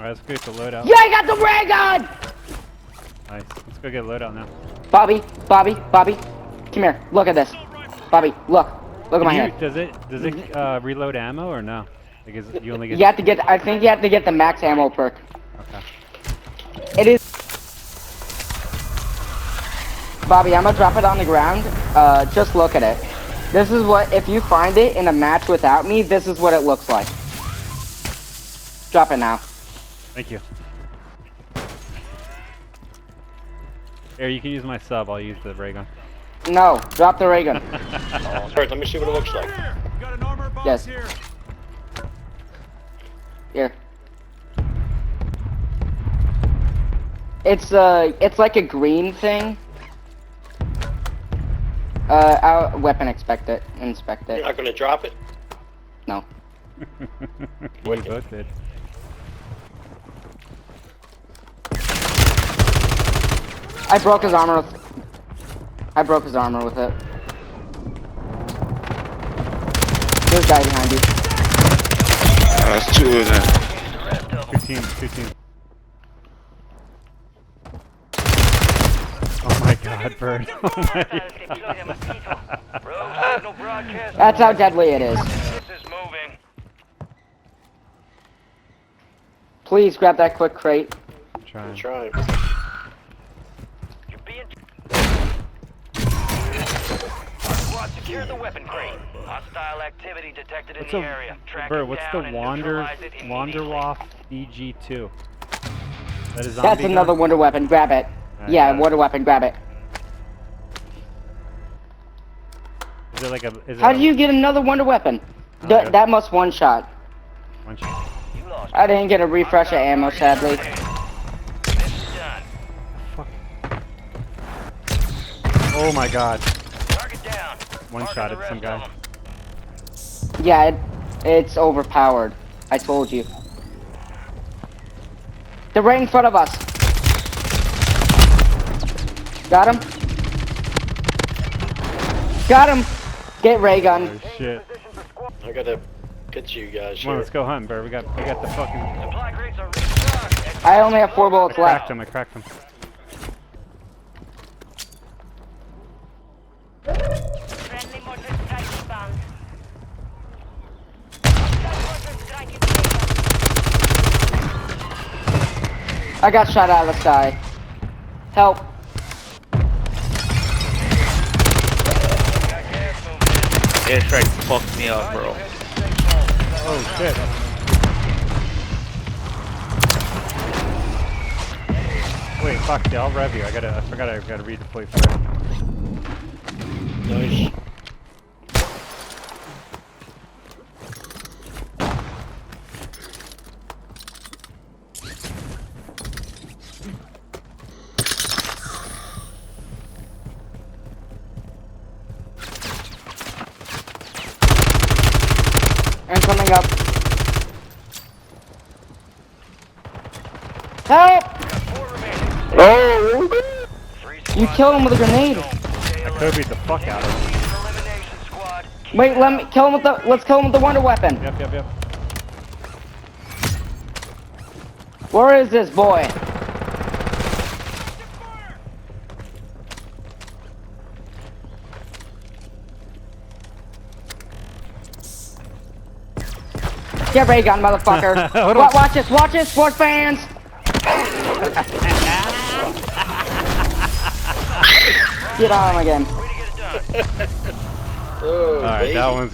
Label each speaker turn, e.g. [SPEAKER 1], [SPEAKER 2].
[SPEAKER 1] let's go get the loadout.
[SPEAKER 2] Yeah, I got the ray gun!
[SPEAKER 1] Nice. Let's go get loadout now.
[SPEAKER 2] Bobby, come here. Look at this. Bobby, look at my hand.
[SPEAKER 1] Does it reload ammo or no? Like you only get.
[SPEAKER 2] You have to get. I think you have to get the max ammo perk.
[SPEAKER 1] Okay.
[SPEAKER 2] It is. Bobby, I'm gonna drop it on the ground. Just look at it. This is what, if you find it in a match without me, this is what it looks like. Drop it now.
[SPEAKER 1] Thank you. Here, you can use my sub. I'll use the ray gun.
[SPEAKER 2] No, drop the ray gun.
[SPEAKER 3] Alright, let me see what it looks like.
[SPEAKER 4] Got an armor box
[SPEAKER 2] Yes.
[SPEAKER 4] here.
[SPEAKER 2] Here. It's like a green thing. Weapon inspect it.
[SPEAKER 3] You're not gonna drop it?
[SPEAKER 2] No.
[SPEAKER 1] We both did.
[SPEAKER 2] I broke his armor with it. There's a guy behind you.
[SPEAKER 5] That's two of them.
[SPEAKER 1] Two teams. Oh my god, Bird. Oh my god.
[SPEAKER 2] That's how deadly it is. Please grab that quick crate.
[SPEAKER 1] Trying.
[SPEAKER 3] Try.
[SPEAKER 6] Secure the weapon crate. Hostile activity detected in the area. Track
[SPEAKER 1] Bird,
[SPEAKER 6] it
[SPEAKER 1] what's
[SPEAKER 6] down
[SPEAKER 1] the
[SPEAKER 6] and neutralize it immediately.
[SPEAKER 1] Wanderloff DG2? That is
[SPEAKER 2] That's another wonder weapon. Grab it.
[SPEAKER 1] Alright,
[SPEAKER 2] Yeah,
[SPEAKER 1] got it.
[SPEAKER 2] wonder weapon. Grab it.
[SPEAKER 1] Is it like a? Is
[SPEAKER 2] How
[SPEAKER 1] it
[SPEAKER 2] do you get another wonder weapon?
[SPEAKER 1] Okay.
[SPEAKER 2] That must one shot.
[SPEAKER 1] One shot.
[SPEAKER 6] You lost.
[SPEAKER 2] I didn't get a refresh of ammo, sadly.
[SPEAKER 6] Mission done.
[SPEAKER 1] Fuck. Oh my god.
[SPEAKER 6] Target down.
[SPEAKER 1] One
[SPEAKER 6] Marking
[SPEAKER 1] shot
[SPEAKER 6] the
[SPEAKER 1] at
[SPEAKER 6] rest
[SPEAKER 1] some
[SPEAKER 6] of
[SPEAKER 1] guy.
[SPEAKER 6] them.
[SPEAKER 2] Yeah, it's overpowered. I told you. They're right in front of us. Got him. Got him. Get ray gun.
[SPEAKER 1] Oh shit.
[SPEAKER 3] I gotta get you guys
[SPEAKER 1] Come on,
[SPEAKER 3] here.
[SPEAKER 1] let's go hunting, Bird. We got the fucking.
[SPEAKER 6] Supply crates are restocked.
[SPEAKER 2] I only have 4 bullets left.
[SPEAKER 1] I cracked him.
[SPEAKER 7] Friendly mortar strike inbound. Mortar strike is
[SPEAKER 2] I got shot out of the sky. Help.
[SPEAKER 5] Airstrike fucked me up, bro.
[SPEAKER 1] Oh shit. Wait, fuck, yeah, I'll rev you. I forgot I gotta redeploy first.
[SPEAKER 3] Nice.
[SPEAKER 2] I'm coming up. Help!
[SPEAKER 5] Oh!
[SPEAKER 2] You killed him with a grenade.
[SPEAKER 1] I Kobe'd the fuck out of him.
[SPEAKER 6] Elimination squad.
[SPEAKER 2] Wait, let's kill him with the wonder weapon.
[SPEAKER 1] Yep.
[SPEAKER 2] Where is this boy? Get ray gun, motherfucker.
[SPEAKER 1] Hold on.
[SPEAKER 2] Watch this, sports fans. Get on him again.
[SPEAKER 3] Oh,
[SPEAKER 1] Alright,
[SPEAKER 3] baby.
[SPEAKER 1] that one's